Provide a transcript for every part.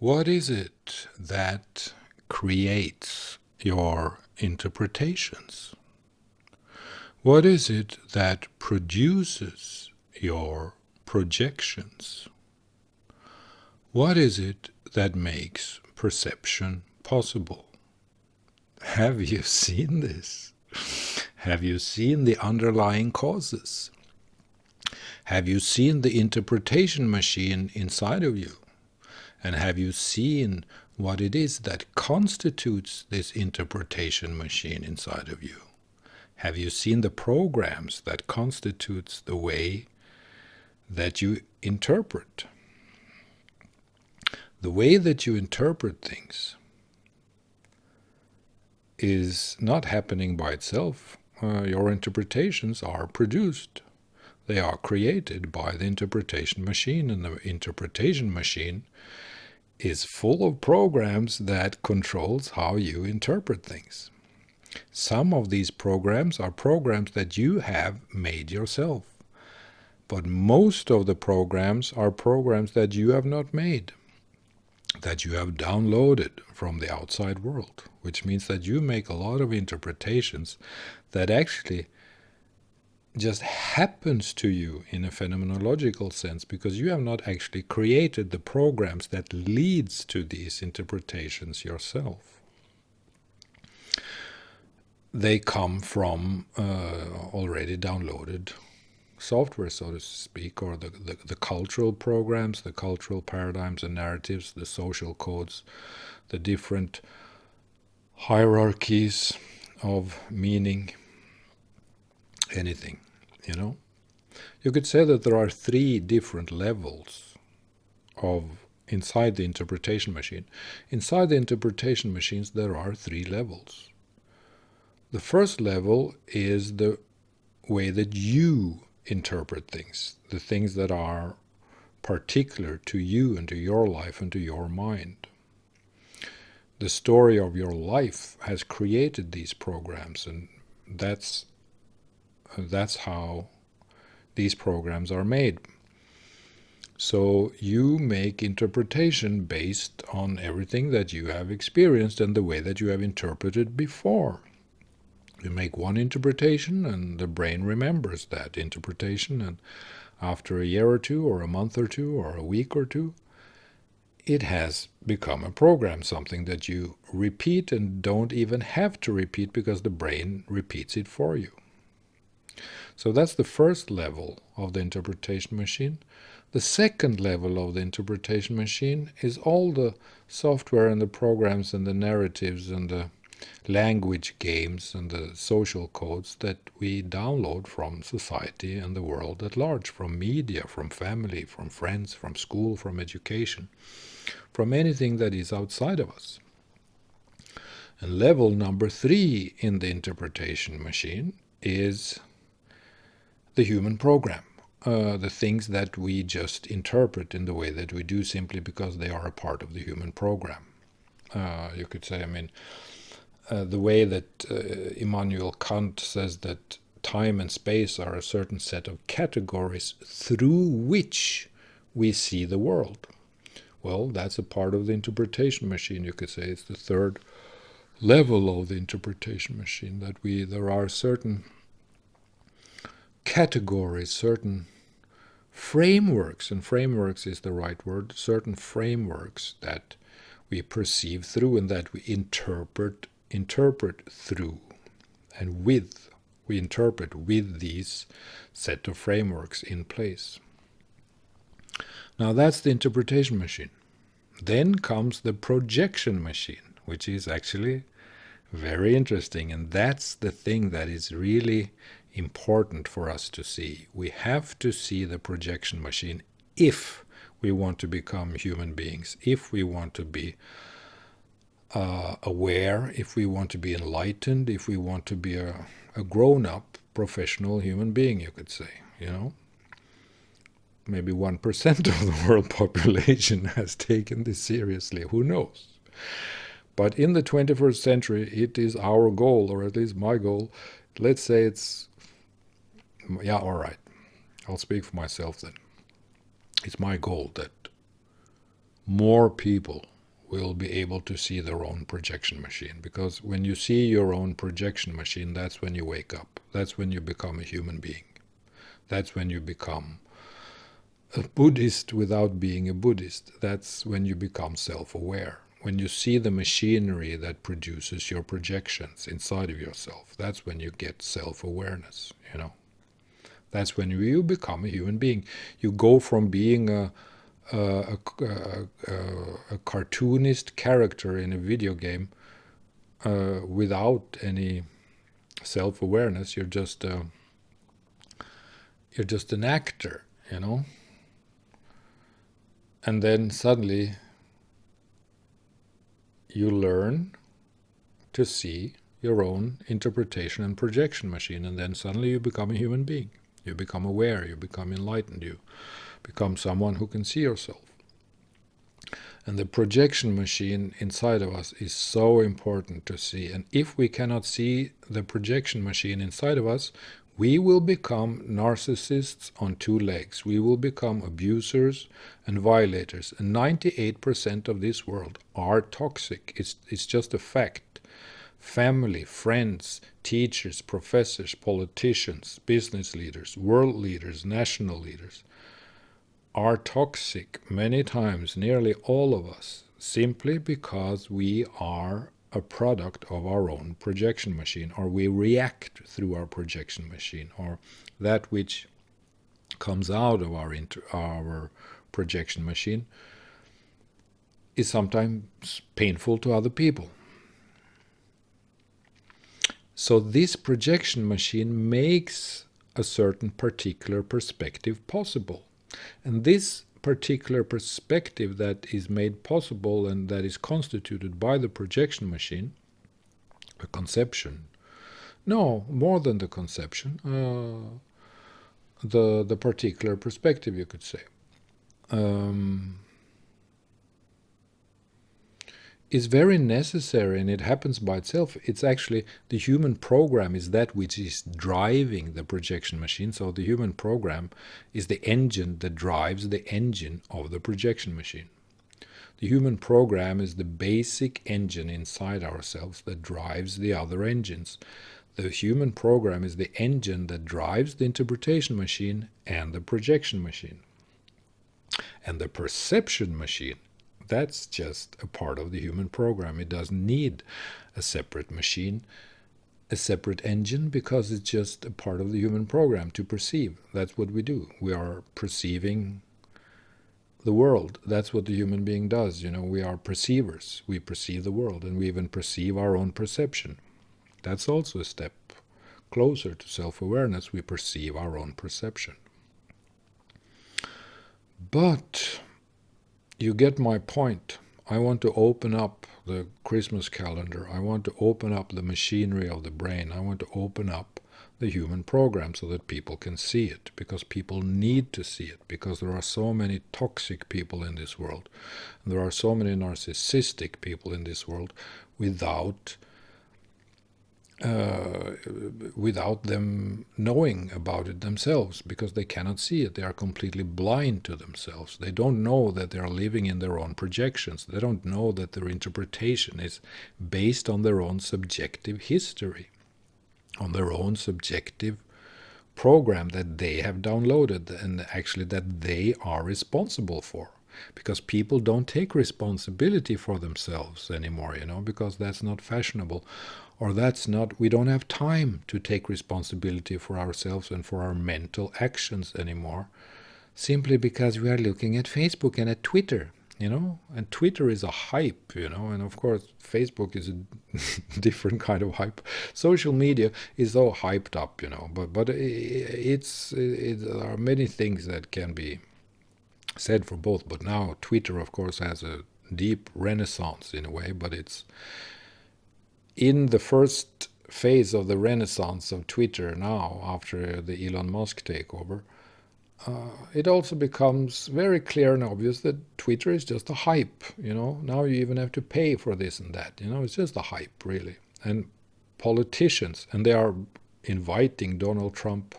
What is it that creates your interpretations? What is it that produces your projections? What is it that makes perception possible? Have you seen this? Have you seen the underlying causes? Have you seen the interpretation machine inside of you? And have you seen what it is that constitutes this interpretation machine inside of you? Have you seen the programs that constitutes the way that you interpret? The way that you interpret things is not happening by itself. Your interpretations are produced. They are created by the interpretation machine, and the interpretation machine is full of programs that controls how you interpret things. Some of these programs are programs that you have made yourself, but most of the programs are programs that you have not made, that you have downloaded from the outside world, which means that you make a lot of interpretations that actually just happens to you in a phenomenological sense, because you have not actually created the programs that leads to these interpretations yourself. They come from already downloaded software, so to speak, or the cultural programs, the cultural paradigms and narratives, the social codes, the different hierarchies of meaning, anything, you know. You could say that there are three different levels of inside the interpretation machine. Inside the interpretation machines there are three levels. The first level is the way that you interpret things, the things that are particular to you and to your life and to your mind. The story of your life has created these programs, and that's how these programs are made. So you make interpretation based on everything that you have experienced and the way that you have interpreted before. You make one interpretation and the brain remembers that interpretation, and after a year or two or a month or two or a week or two, it has become a program, something that you repeat and don't even have to repeat because the brain repeats it for you. So that's the first level of the interpretation machine. The second level of the interpretation machine is all the software and the programs and the narratives and the language games and the social codes that we download from society and the world at large, from media, from family, from friends, from school, from education, from anything that is outside of us. And level number 3 in the interpretation machine is the human program, the things that we just interpret in the way that we do simply because they are a part of the human program. You could say, the way that Immanuel Kant says that time and space are a certain set of categories through which we see the world. Well, that's a part of the interpretation machine. You could say it's the third level of the interpretation machine, that there are certain categories, certain frameworks, and frameworks is the right word, certain frameworks that we perceive through and that we interpret through and with. We interpret with these set of frameworks in place. Now that's the interpretation machine. Then comes the projection machine, which is actually very interesting, and that's the thing that is really important for us to see. We have to see the projection machine if we want to become human beings, if we want to be aware, if we want to be enlightened, if we want to be a grown-up professional human being, you could say, you know. Maybe 1% of the world population has taken this seriously, who knows. But in the 21st century, it is our goal, or at least my goal. Let's say it's, yeah, all right, I'll speak for myself then. It's my goal that more people will be able to see their own projection machine. Because when you see your own projection machine, that's when you wake up. That's when you become a human being. That's when you become a Buddhist without being a Buddhist. That's when you become self-aware. When you see the machinery that produces your projections inside of yourself, that's when you get self-awareness, you know. That's when you become a human being. You go from being a cartoonist character in a video game without any self-awareness. You're just an actor, you know. And then suddenly you learn to see your own interpretation and projection machine, and then suddenly you become a human being. You become aware, you become enlightened, you become someone who can see yourself. And the projection machine inside of us is so important to see. And if we cannot see the projection machine inside of us, we will become narcissists on two legs. We will become abusers and violators. And 98% of this world are toxic. It's just a fact. Family, friends, teachers, professors, politicians, business leaders, world leaders, national leaders are toxic many times, nearly all of us, simply because we are a product of our own projection machine, or we react through our projection machine, or that which comes out of our projection machine is sometimes painful to other people. So this projection machine makes a certain particular perspective possible. And this particular perspective that is made possible and that is constituted by the projection machine, a conception, no, more than the conception, the particular perspective, you could say, is very necessary, and it happens by itself. It's actually the human program is that which is driving the projection machine. So the human program is the engine that drives the engine of the projection machine. The human program is the basic engine inside ourselves that drives the other engines. The human program is the engine that drives the interpretation machine and the projection machine. And the perception machine, that's just a part of the human program. It doesn't need a separate machine, a separate engine, because it's just a part of the human program to perceive. That's what we do. We are perceiving the world. That's what the human being does. You know, we are perceivers. We perceive the world, and we even perceive our own perception. That's also a step closer to self-awareness. We perceive our own perception. But you get my point. I want to open up the Christmas calendar. I want to open up the machinery of the brain. I want to open up the human program so that people can see it, because people need to see it, because there are so many toxic people in this world. And there are so many narcissistic people in this world without them knowing about it themselves, because they cannot see it. They are completely blind to themselves. They don't know that they are living in their own projections. They don't know that their interpretation is based on their own subjective history, on their own subjective program that they have downloaded, and actually that they are responsible for. Because people don't take responsibility for themselves anymore, you know, because that's not fashionable. Or that's not, we don't have time to take responsibility for ourselves and for our mental actions anymore, simply because we are looking at Facebook and at Twitter, you know, and Twitter is a hype, you know, and of course Facebook is a different kind of hype. Social media is all hyped up, you know, but there are many things that can be said for both. But now Twitter, of course, has a deep renaissance in a way, but it's in the first phase of the renaissance of Twitter now, after the Elon Musk takeover. It also becomes very clear and obvious that Twitter is just a hype, you know. Now you even have to pay for this and that, you know. It's just a hype, really. And politicians, and they are inviting Donald Trump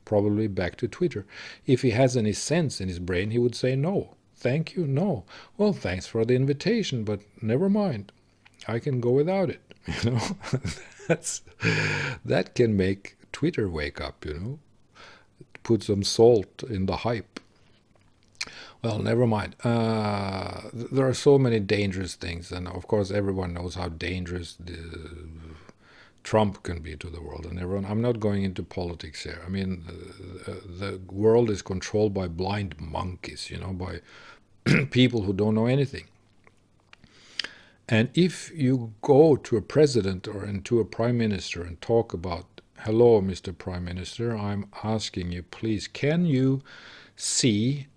probably back to Twitter. If he has any sense in his brain, he would say, no, thank you, no. Well, thanks for the invitation, but never mind. I can go without it. You know, that can make Twitter wake up, you know, put some salt in the hype. Well, never mind. There are so many dangerous things, and of course everyone knows how dangerous Trump can be to the world and everyone. I'm not going into politics here. I mean, the world is controlled by blind monkeys, you know, by people who don't know anything. And if you go to a president or to a prime minister and talk about, hello, Mr. Prime Minister, I'm asking you, please, can you see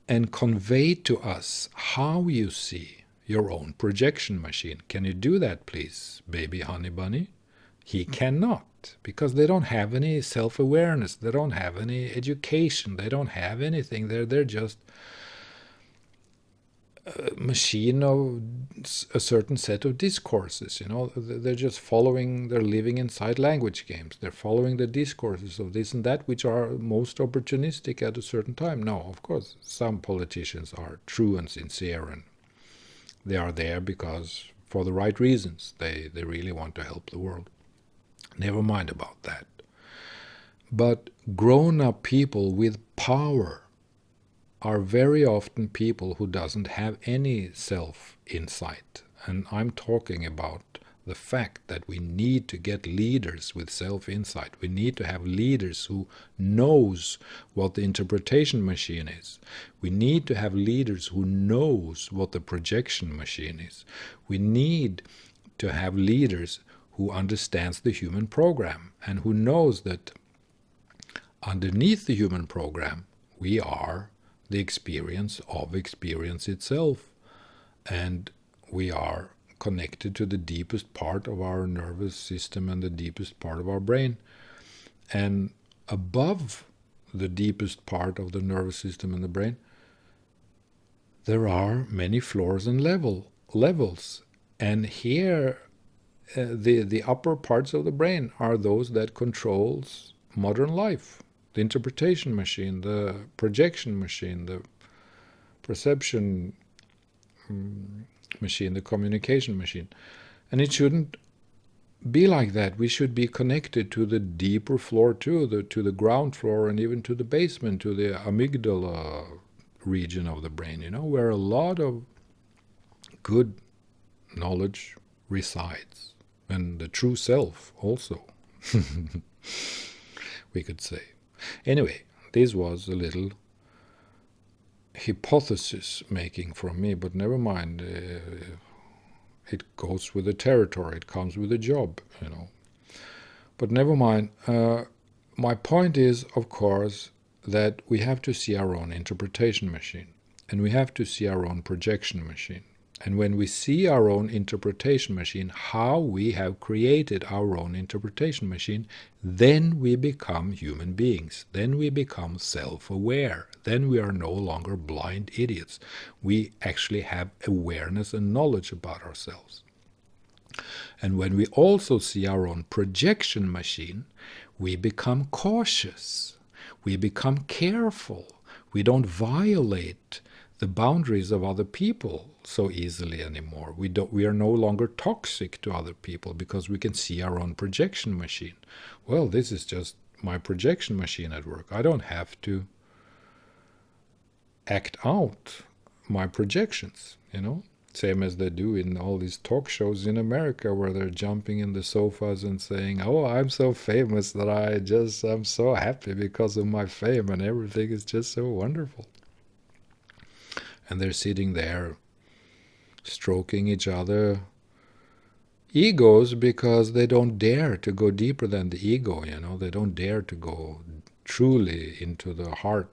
and convey to us how you see your own projection machine? Can you do that, please, baby honey bunny? He cannot, because they don't have any self-awareness, they don't have any education, they don't have anything. They're just a machine of a certain set of discourses, you know. They're just following, they're living inside language games. They're following the discourses of this and that, which are most opportunistic at a certain time. No, of course, some politicians are true and sincere, and they are there because for the right reasons. They really want to help the world. Never mind about that. But grown-up people with power are very often people who doesn't have any self-insight. And I'm talking about the fact that we need to get leaders with self-insight. We need to have leaders who knows what the interpretation machine is. We need to have leaders who knows what the projection machine is. We need to have leaders who understands the human program and who knows that underneath the human program we are the experience of experience itself, and we are connected to the deepest part of our nervous system and the deepest part of our brain. And above the deepest part of the nervous system and the brain, there are many floors and levels. And here, the upper parts of the brain are those that controls modern life. The interpretation machine, the projection machine, the perception machine, the communication machine. And it shouldn't be like that. We should be connected to the deeper floor too, to the ground floor, and even to the basement, to the amygdala region of the brain, you know, where a lot of good knowledge resides, and the true self also, we could say. Anyway, this was a little hypothesis making from me, but never mind. It goes with the territory, it comes with the job, you know. But never mind. My point is, of course, that we have to see our own interpretation machine, and we have to see our own projection machine. And when we see our own interpretation machine, how we have created our own interpretation machine, then we become human beings. Then we become self-aware. Then we are no longer blind idiots. We actually have awareness and knowledge about ourselves. And when we also see our own projection machine, we become cautious. We become careful. We don't violate the boundaries of other people so easily anymore. We are no longer toxic to other people because we can see our own projection machine. Well, this is just my projection machine at work. I don't have to act out my projections, you know, same as they do in all these talk shows in America, where they're jumping in the sofas and saying, oh, I'm so famous that I'm so happy because of my fame, and everything is just so wonderful. And they're sitting there stroking each other egos because they don't dare to go deeper than the ego, you know. They don't dare to go truly into the heart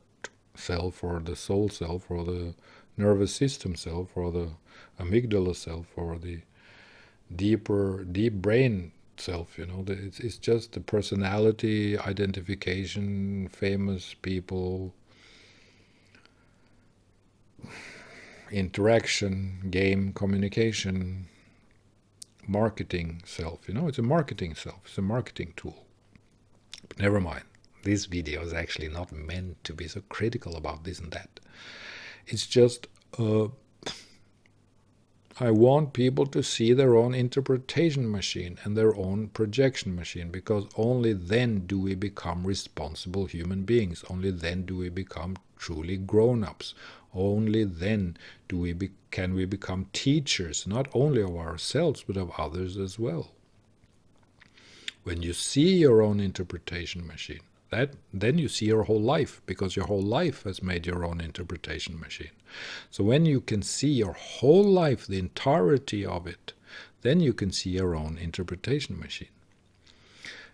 self or the soul self or the nervous system self or the amygdala self or the deep brain self, you know. It's just the personality identification, famous people, interaction, game, communication, marketing self, you know. It's a marketing self, it's a marketing tool. But never mind, this video is actually not meant to be so critical about this and that. It's just I want people to see their own interpretation machine and their own projection machine, because only then do we become responsible human beings. Only then do we become truly grown-ups. Only then can we become teachers, not only of ourselves, but of others as well. When you see your own interpretation machine, then you see your whole life, because your whole life has made your own interpretation machine. So when you can see your whole life, the entirety of it, then you can see your own interpretation machine.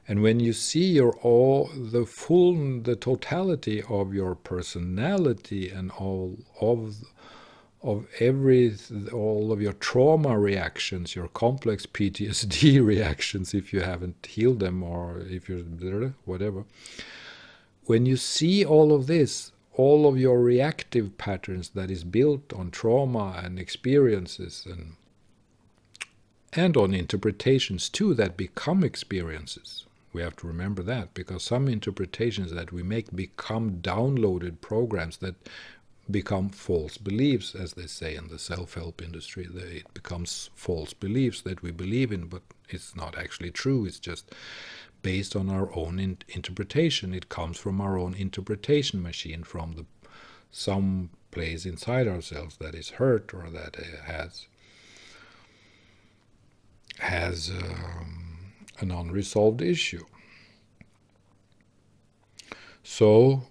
And when you see the totality of your personality and all of your trauma reactions, your complex PTSD reactions, if you haven't healed them, or if you're whatever. When you see all of this, all of your reactive patterns that is built on trauma and experiences and on interpretations too that become experiences. We have to remember that, because some interpretations that we make become downloaded programs that become false beliefs, as they say in the self-help industry. It becomes false beliefs that we believe in, but it's not actually true. It's just based on our own interpretation. It comes from our own interpretation machine, from some place inside ourselves that is hurt, or that has an unresolved issue. So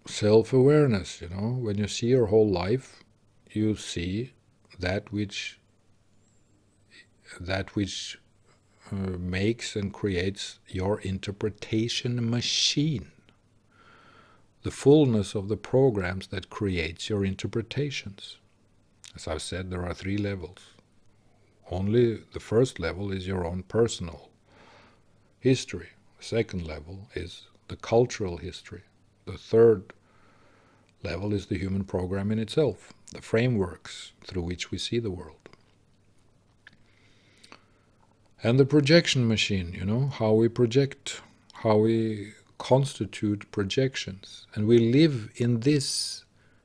self-awareness, when you see your whole life, you see that which makes and creates your interpretation machine, the fullness of the programs that creates your interpretations. As I've said, there are 3 levels. Only the first level is your own personal history. The second level is the cultural history. The third level is the human program in itself, the frameworks through which we see the world. And the projection machine, how we project, how we constitute projections. And we live in this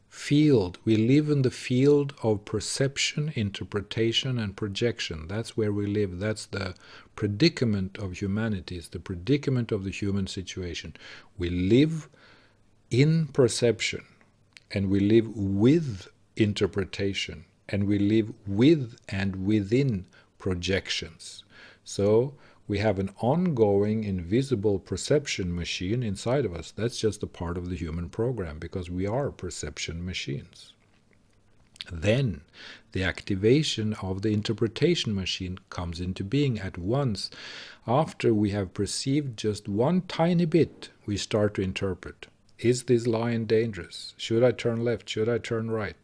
field. We live in the field of perception, interpretation, and projection. That's where we live. That's the predicament of humanity. It's the predicament of the human situation. We live in perception, and we live with interpretation, and we live with and within projections. So we have an ongoing invisible perception machine inside of us. That's just a part of the human program, because we are perception machines. Then the activation of the interpretation machine comes into being at once. After we have perceived just one tiny bit, we start to interpret. Is this lion dangerous? Should I turn left? Should I turn right?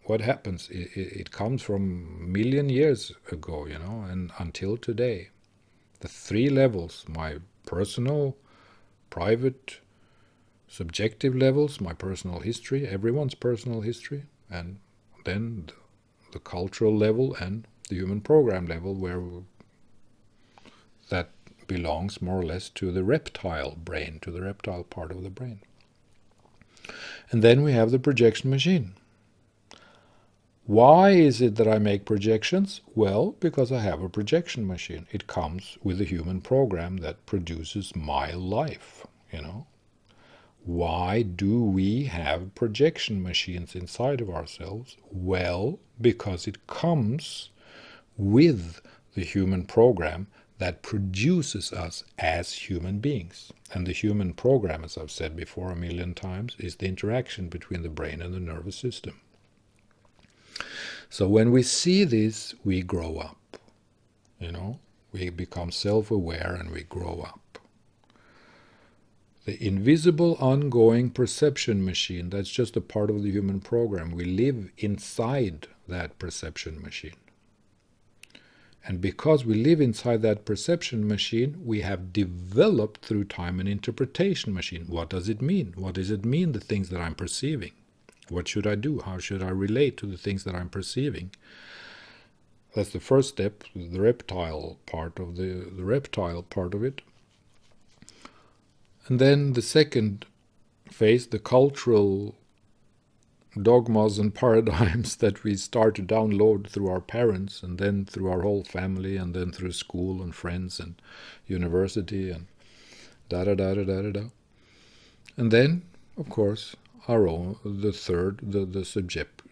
What happens? It comes from a million years ago, and until today. The 3 levels, my personal, private, subjective levels, my personal history, everyone's personal history, and then the cultural level and the human program level, where that belongs more or less to the reptile brain, to the reptile part of the brain. And then we have the projection machine. Why is it that I make projections? Well, because I have a projection machine. It comes with a human program that produces my life, Why do we have projection machines inside of ourselves? Well, because it comes with the human program that produces us as human beings. And the human program, as I've said before a million times, is the interaction between the brain and the nervous system. So when we see this, we grow up. We become self-aware and we grow up. The invisible ongoing perception machine, that's just a part of the human program. We live inside that perception machine. And because we live inside that perception machine, we have developed through time an interpretation machine. What does it mean? What does it mean, the things that I'm perceiving? What should I do? How should I relate to the things that I'm perceiving? That's the first step, the reptile part of it. And then the second phase, the cultural dogmas and paradigms that we start to download through our parents, and then through our whole family, and then through school and friends and university and da-da-da-da-da-da-da. And then, of course, our own, the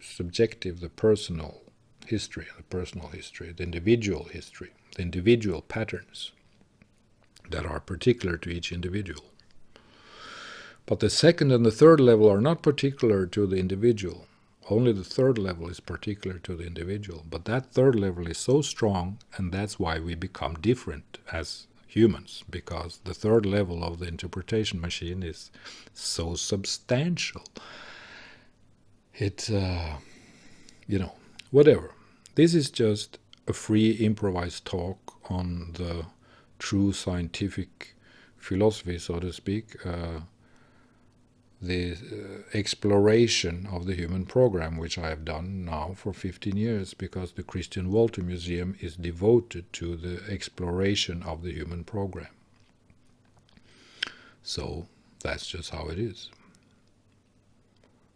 subjective, the personal history, the individual patterns that are particular to each individual. But the second and the third level are not particular to the individual. Only the third level is particular to the individual. But that third level is so strong, and that's why we become different as humans, because the third level of the interpretation machine is so substantial. It, whatever. This is just a free improvised talk on the true scientific philosophy, so to speak, the exploration of the human program, which I have done now for 15 years, because the Christian Wolther Museum is devoted to the exploration of the human program. So that's just how it is.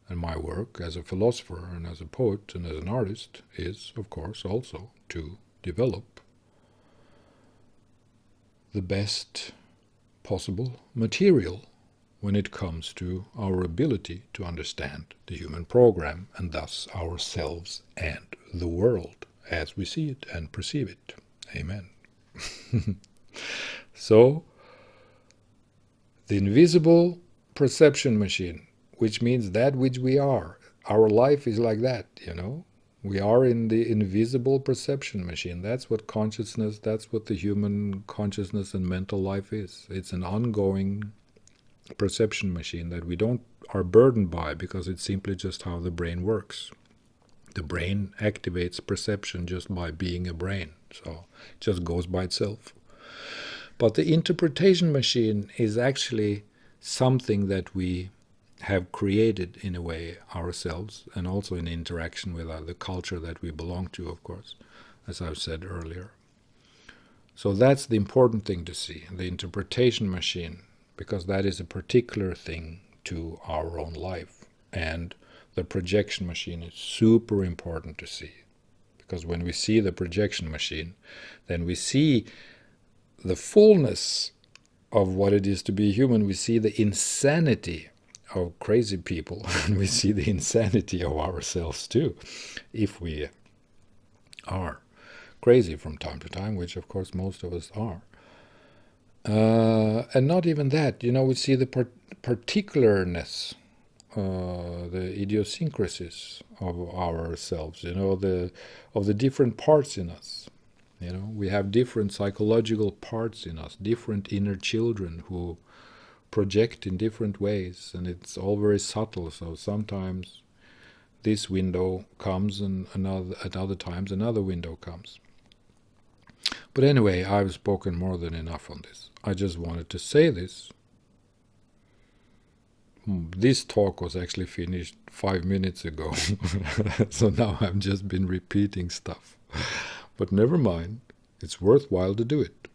And my work as a philosopher and as a poet and as an artist is, of course, also to develop the best possible material when it comes to our ability to understand the human program, and thus ourselves and the world as we see it and perceive it. Amen. So, the invisible perception machine, which means that which we are. Our life is like that, We are in the invisible perception machine. That's what consciousness, that's what the human consciousness and mental life is. It's an ongoing perception machine that we don't are burdened by, because it's simply just how the brain works. The brain activates perception just by being a brain, so it just goes by itself. But the interpretation machine is actually something that we have created in a way ourselves, and also in interaction with the culture that we belong to, of course, as I've said earlier. So that's the important thing to see, the interpretation machine, because that is a particular thing to our own life. And the projection machine is super important to see, because when we see the projection machine, then we see the fullness of what it is to be human. We see the insanity of crazy people, and we see the insanity of ourselves too, if we are crazy from time to time, which of course most of us are. And not even that, we see the particularness, the idiosyncrasies of ourselves, of the different parts in us. We have different psychological parts in us, different inner children who project in different ways, and it's all very subtle. So sometimes this window comes, and at other times another window comes. But anyway, I've spoken more than enough on this. I just wanted to say this. This talk was actually finished 5 minutes ago, so now I've just been repeating stuff. But never mind, it's worthwhile to do it.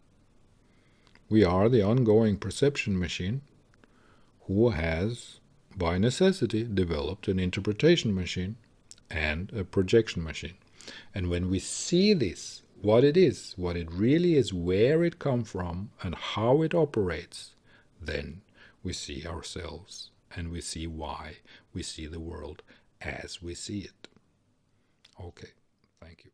We are the ongoing perception machine who has, by necessity, developed an interpretation machine and a projection machine. And when we see this, what it is, what it really is, where it comes from, and how it operates, then we see ourselves, and we see why we see the world as we see it. Okay, thank you.